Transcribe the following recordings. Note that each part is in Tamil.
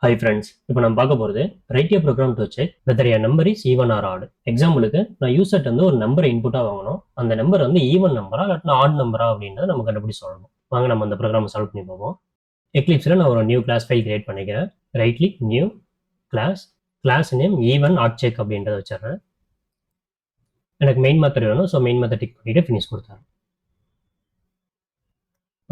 Hi friends, இப்போ நம்ம பார்க்க போகிறது write a program to check whether a number is even or odd. எக்ஸாம்பிளுக்கு நான் யூசர்ட் வந்து ஒரு நம்பரை இன்புட்டாக வாங்கணும். அந்த நம்பர் வந்து ஈவன் நம்பரா இல்லாட்டினா ஆட் நம்பரா அப்படின்றத நம்ம கண்டுபிடிச்சு சொல்லணும். வாங்க நம்ம அந்த ப்ரோக்ராமை சால்வ் பண்ணி போவோம். எக்லிப்ஸில் நான் ஒரு நியூ கிளாஸ் ஃபைல் கிரியேட் பண்ணிக்கிறேன். Right click new class name even odd check அப்படின்றத வச்சிடறேன். எனக்கு மெயின் மெத்தட் வேணும், ஸோ மெயின் மெத்தட் டிக் பண்ணிட்டு ஃபினிஷ் கொடுத்தாரு.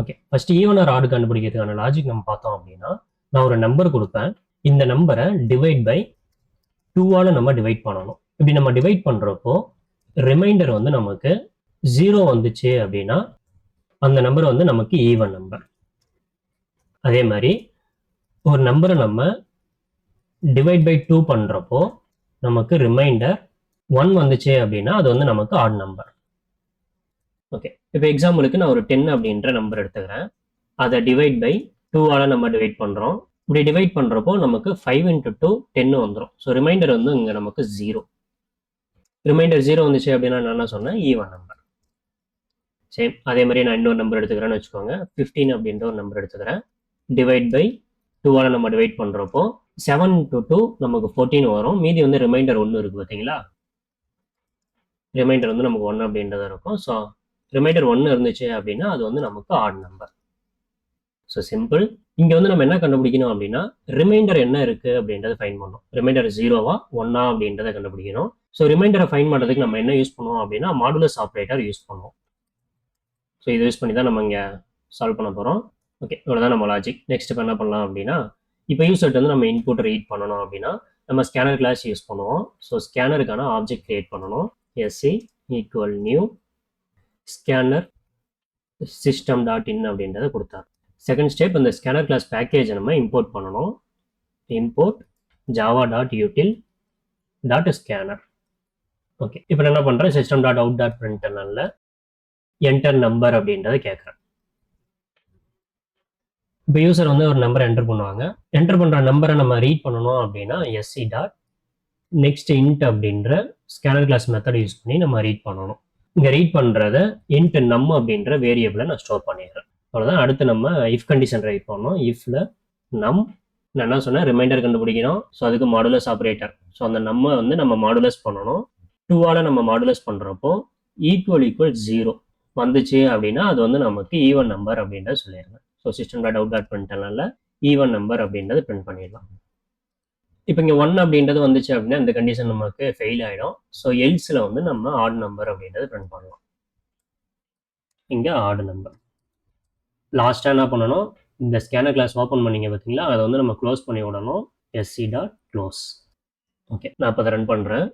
Okay, first even or odd கண்டுபிடிக்கிறதுக்கான லாஜிக் நம்ம பார்த்தோம் அப்படின்னா, நான் ஒரு நம்பர் கொடுப்பேன். இந்த நம்பரை டிவைட் பை 2ஆல் நம்ம டிவைட் பண்ணணும். இப்படி நம்ம டிவைட் பண்ணுறப்போ ரிமைண்டர் வந்து நமக்கு 0 வந்துச்சு அப்படின்னா அந்த நம்பர் வந்து நமக்கு ஈவன் நம்பர். அதே மாதிரி ஒரு நம்பரை நம்ம டிவைட் பை 2 பண்ணுறப்போ நமக்கு ரிமைண்டர் 1 வந்துச்சு அப்படின்னா அது வந்து நமக்கு ஆட் நம்பர். ஓகே, இப்போ எக்ஸாம்பிளுக்கு நான் ஒரு 10 அப்படின்ற நம்பர் எடுத்துக்கிறேன். அதை டிவைட் பை 2ஆல் நம்ம டிவைட் பண்ணுறோம். இப்படி டிவைட் பண்ணுறப்போ நமக்கு 5 into 2 10 வந்துடும். ஸோ ரிமைண்டர் வந்து இங்கே நமக்கு 0. ரிமைண்டர் 0 வந்துச்சு அப்படின்னா நான் என்ன சொன்னேன், ஈவன் நம்பர். சேம் அதே மாதிரி நான் இன்னொரு நம்பர் எடுத்துக்கிறேன்னு வச்சுக்கோங்க. 15 அப்படின்ற ஒரு நம்பர் எடுத்துக்கிறேன். டிவைட் பை 2ஆல் நம்ம டிவைட் பண்ணுறப்போ 7 into 2 நமக்கு 14 வரும். மீதி வந்து ரிமைண்டர் 1 இருக்குது பார்த்தீங்களா. ரிமைண்டர் வந்து நமக்கு 1 அப்படின்றது இருக்கும். ஸோ ரிமைண்டர் 1 இருந்துச்சு அப்படின்னா அது வந்து நமக்கு ஆட் நம்பர். So simple. இங்கே வந்து நம்ம என்ன கண்டுபிடிக்கணும் அப்படின்னா ரிமைண்டர் என்ன இருக்குது அப்படின்றத ஃபைன் பண்ணணும். ரிமைண்டர் 0வா 1ஆ அப்படின்றத கண்டுபிடிக்கணும். ஸோ ரிமைண்டரை ஃபைன் பண்ணுறதுக்கு நம்ம என்ன யூஸ் பண்ணுவோம் அப்படின்னா மாடுலஸ் ஆப்ரேட்டர் யூஸ் பண்ணுவோம். ஸோ இதை யூஸ் பண்ணி தான் நம்ம இங்கே சால்வ் பண்ண போகிறோம். ஓகே, இவ்வளோதான் நம்ம லாஜிக். நெக்ஸ்ட் இப்போ என்ன பண்ணலாம் அப்படின்னா, இப்போ யூசர்ட் வந்து நம்ம இன்புட் ரீட் பண்ணணும் அப்படின்னா நம்ம ஸ்கேனர் கிளாஸ் யூஸ் பண்ணுவோம். ஸோ ஸ்கேனருக்கான ஆப்ஜெக்ட் கிரியேட் பண்ணணும். SC equal new scanner system dot in அப்படின்றத கொடுத்தார். செகண்ட் ஸ்டெப், இந்த ஸ்கேனர் கிளாஸ் பேக்கேஜை நம்ம இம்போர்ட் பண்ணணும். Import java.util.scanner. ஓகே, இப்போ என்ன பண்ணுறேன், சிஸ்டம் டாட் அவுட் டாட் பிரிண்டர்ல என்டர் நம்பர் அப்படின்றத கேட்குறேன். இப்போ யூசர் வந்து ஒரு நம்பரை என்டர் பண்ணுவாங்க. என்டர் பண்ணுற நம்பரை நம்ம ரீட் பண்ணணும் அப்படின்னா எஸ்சி டாட் நெக்ஸ்ட் இன்ட் அப்படின்ற ஸ்கேனர் கிளாஸ் மெத்தட் யூஸ் பண்ணி நம்ம ரீட் பண்ணணும். இங்கே ரீட் பண்ணுறத இன்ட் நம் அப்படின்ற வேரியபிளை நான் ஸ்டோர் பண்ணிடுறேன். அவ்வளோதான். அடுத்து நம்ம இஃப் கண்டிஷன் ரைட் பண்ணோம். இஃப்ல நம் நான் என்ன சொன்னேன், ரிமைண்டர் கண்டுபிடிக்கணும். ஸோ அதுக்கு மாடுலஸ் ஆப்ரேட்டர். ஸோ அந்த நம்ம வந்து நம்ம மாடுலஸ் பண்ணணும். 2ஆல் நம்ம மாடுலஸ் பண்ணுறப்போ ஈக்குவல் 0 வந்துச்சு அப்படின்னா அது வந்து நமக்கு ஈவன் நம்பர் அப்படின்றத சொல்லிடுங்க. So system dot out dot பிரிண்டர்ல ஈவன் நம்பர் அப்படின்றத பிரிண்ட் பண்ணிடலாம். இப்போ இங்கே 1 அப்படின்றது வந்துச்சு அப்படின்னா இந்த கண்டிஷன் நமக்கு ஃபெயில் ஆகிடும். ஸோ எல்ஸில் வந்து நம்ம ஆட் நம்பர் அப்படின்றத பிரிண்ட் பண்ணலாம். இங்கே ஆட் நம்பர். லாஸ்ட்டாக என்ன பண்ணணும், இந்த ஸ்கேனர் கிளாஸ் ஓப்பன் பண்ணிங்க பார்த்தீங்களா, அதை வந்து நம்ம க்ளோஸ் பண்ணி விடணும். SC dot close. ஓகே, நான் இப்போ அதை ரன் பண்ணுறேன்.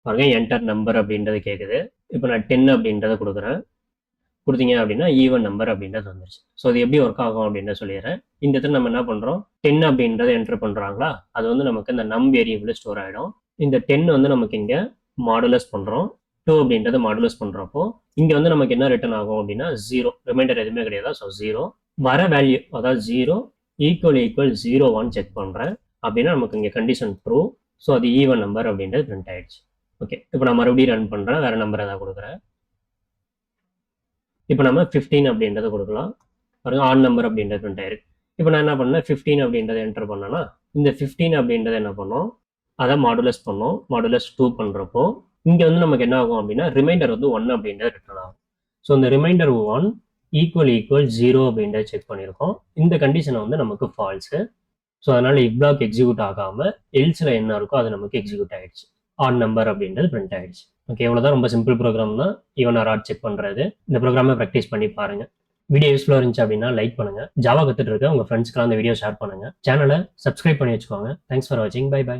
பாருங்க, என்டர் நம்பர் அப்படின்றது கேட்குது. இப்போ நான் 10 அப்படின்றத கொடுக்குறேன். கொடுத்தீங்க அப்படின்னா ஈவன் நம்பர் அப்படின்றது வந்துருச்சு. ஸோ அது எப்படி ஒர்க் ஆகும் அப்படின்றத சொல்லிடுறேன். இந்த இடத்துல நம்ம என்ன பண்ணுறோம், 10 அப்படின்றத என்டர் பண்ணுறாங்களா, அது வந்து நமக்கு இந்த நம் வேரியபிள் ஸ்டோர் ஆகிடும். இந்த 10 வந்து நமக்கு இங்கே மாடுலஸ் பண்ணுறோம். 2 அப்படின்றத மாடுலஸ் பண்ணுறப்போ இங்கே வந்து நமக்கு என்ன ரிட்டர்ன் ஆகும் அப்படின்னா 0. ரிமைண்டர் எதுவுமே கிடையாது. ஸோ 0 வர வேல்யூ, அதாவது 0 ஈக்குவல் 0 செக் பண்ணுறேன் அப்படின்னா நமக்கு இங்கே கண்டிஷன் ட்ரூ. ஸோ அது ஈவன் நம்பர் அப்படின்றது பிரிண்ட் ஆயிடுச்சு. ஓகே, இப்போ நான் மறுபடியும் ரன் பண்ணுறேன். வேறு நம்பர் ஏதாவது கொடுக்குறேன். இப்போ நம்ம 15 அப்படின்றத கொடுக்கலாம். பாருங்க, ஆட் நம்பர் அப்படின்றது பிரிண்ட் ஆயிருக்கு. இப்போ நான் என்ன பண்ணேன், 15 அப்படின்றத என்டர் பண்ணேன்னா இந்த 15 அப்படின்றத என்ன பண்ணோம், அதை மாடுலஸ் பண்ணோம். மாடுலஸ் 2 பண்ணுறப்போ இங்கே வந்து நமக்கு என்ன ஆகும் அப்படின்னா ரிமைண்டர் வந்து 1 அப்படின்றது ரிட்டர்ன் ஆகும். ஸோ இந்த ரிமைண்டர் 1 ஈக்குவல் 0 அப்படின்றத செக் பண்ணியிருக்கோம். இந்த கண்டிஷனை வந்து நமக்கு ஃபால்ஸு. ஸோ அதனால் இஃப் பிளாக் எக்ஸிக்யூட் ஆகாமல் எல்ஸில் என்ன இருக்கோ அது நமக்கு எக்ஸிக்யூட் ஆகிடுச்சு. ஆட் நம்பர் அப்படின்றது பிரிண்ட் ஆகிடுச்சு. ஓகே, இவ்வளோதான். ரொம்ப சிம்பிள் ப்ரோக்ராம் தான் ஈவன் ஆர் ஆட் செக் பண்ணுறது. இந்த ப்ரோக்ராமை ப்ராக்டிஸ் பண்ணி பாருங்கள். வீடியோ யூஸ்ஃபுல்லாக இருந்துச்சு அப்படின்னா லைக் பண்ணுங்கள். ஜாவா கற்றுட்டு இருக்க உங்கள் ஃப்ரெண்ட்ஸ்க்கெலாம் அந்த வீடியோ ஷேர் பண்ணுங்கள். சேனலை சப்ஸ்கிரைப் பண்ணி வச்சுக்கோங்க. தேங்க்ஸ் ஃபார் வாட்சிங். பை.